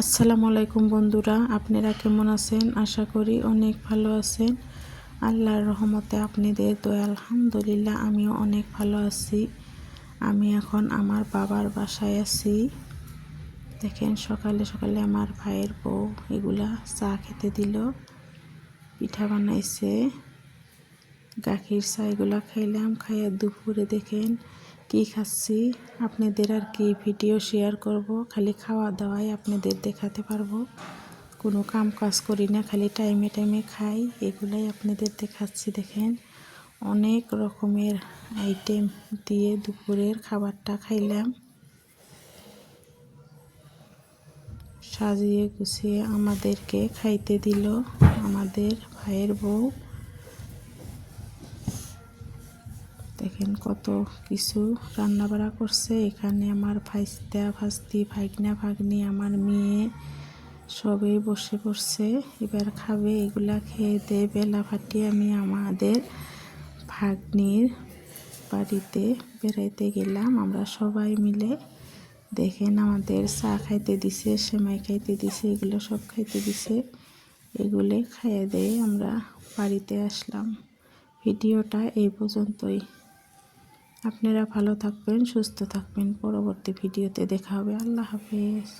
আসসালামু আলাইকুম বন্ধুরা, আপনারা কেমন আছেন? আশা করি অনেক ভালো আছেন। আল্লাহর রহমতে আপনাদের দয়া আলহামদুলিল্লাহ আমিও অনেক ভালো আছি। আমি এখন আমার বাবার বাসায় আছি। দেখেন সকালে সকালে আমার ভাইয়ের বউ এগুলা চা খেতে দিল, পিঠা বানাইছে, গাখির চা এগুলা খাইলাম। খাইয়া দুপুরে দেখেন কি খাচ্ছি, আপনাদের আর কি ভিডিও শেয়ার করব। খালি খাওয়া দাওয়াই আপনাদের দেখাতে পারবো, কোনো কাম কাজ করি না, খালি টাইমে টাইমে খাই, এগুলাই আপনাদের দেখাচ্ছি। দেখেন অনেক রকমের আইটেম দিয়ে দুপুরের খাবারটা খাইলাম। সাজিয়ে গুছিয়ে আমাদেরকে খাইতে দিল আমাদের ভাইয়ের বউ। দেখেন কত কিছু রান্না বাড়া করছে। এখানে আমার ভাইস্তা ভাস্তি, ভাগনা ভাগ্নি, আমার মেয়ে সবাই বসে পড়ছে, এবার খাবে। এগুলা খেয়ে দিয়ে বেলা ফাটিয়ে আমি আমাদের ভাগ্নির বাড়িতে বেড়াইতে গেলাম আমরা সবাই মিলে। দেখেন আমাদের চা খাইতে দিছে, সেমাই খাইতে দিছে, এগুলো সব খাইতে দিছে। এগুলো খাইয়ে দিয়ে আমরা বাড়িতে আসলাম। ভিডিওটা এই পর্যন্তই। আপনারা ভালো থাকবেন, সুস্থ থাকবেন। পরবর্তী ভিডিওতে দেখা হবে। আল্লাহ হাফেজ।